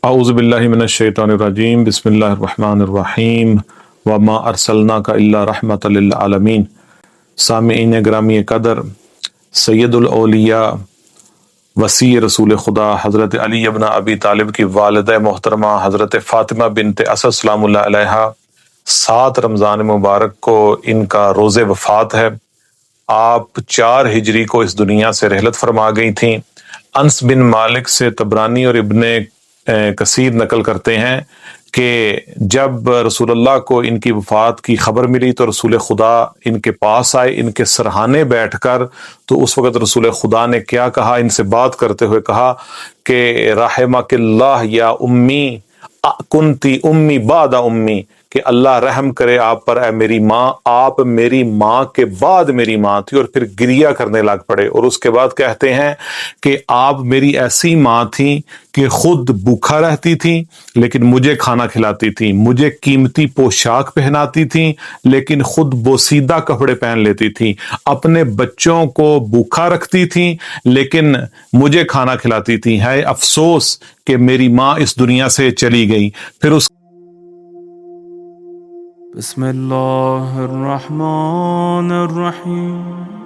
اعوذ باللہ من الشیطان الرجیم، بسم اللہ الرحمن الرحیم، وما ارسلناک الا رحمۃ للعالمین۔ سامعین گرامی قدر، سید الاولیاء وصی رسول خدا حضرت علی ابن ابی طالب کی والدہ محترمہ حضرت فاطمہ بنت اسد سلام اللہ علیہا 7 رمضان مبارک کو ان کا روز وفات ہے۔ آپ 4 ہجری کو اس دنیا سے رحلت فرما گئی تھیں۔ انس بن مالک سے طبرانی اور ابن کثیر نقل کرتے ہیں کہ جب رسول اللہ کو ان کی وفات کی خبر ملی تو رسول خدا ان کے پاس آئے، ان کے سرہانے بیٹھ کر۔ تو اس وقت رسول خدا نے کیا کہا، ان سے بات کرتے ہوئے کہا کہ رحمک اللہ یا امی کنتی امی بعد امی، کہ اللہ رحم کرے آپ پر اے میری ماں، آپ میری ماں کے بعد میری ماں تھی۔ اور پھر گریہ کرنے لگ پڑے، اور اس کے بعد کہتے ہیں کہ آپ میری ایسی ماں تھیں کہ خود بھوکا رہتی تھیں لیکن مجھے کھانا کھلاتی تھیں، مجھے قیمتی پوشاک پہناتی تھیں لیکن خود بوسیدہ کپڑے پہن لیتی تھیں، اپنے بچوں کو بھوکا رکھتی تھیں لیکن مجھے کھانا کھلاتی تھیں۔ ہے افسوس کہ میری ماں اس دنیا سے چلی گئی۔ پھر اس بسم اللہ الرحمن الرحیم۔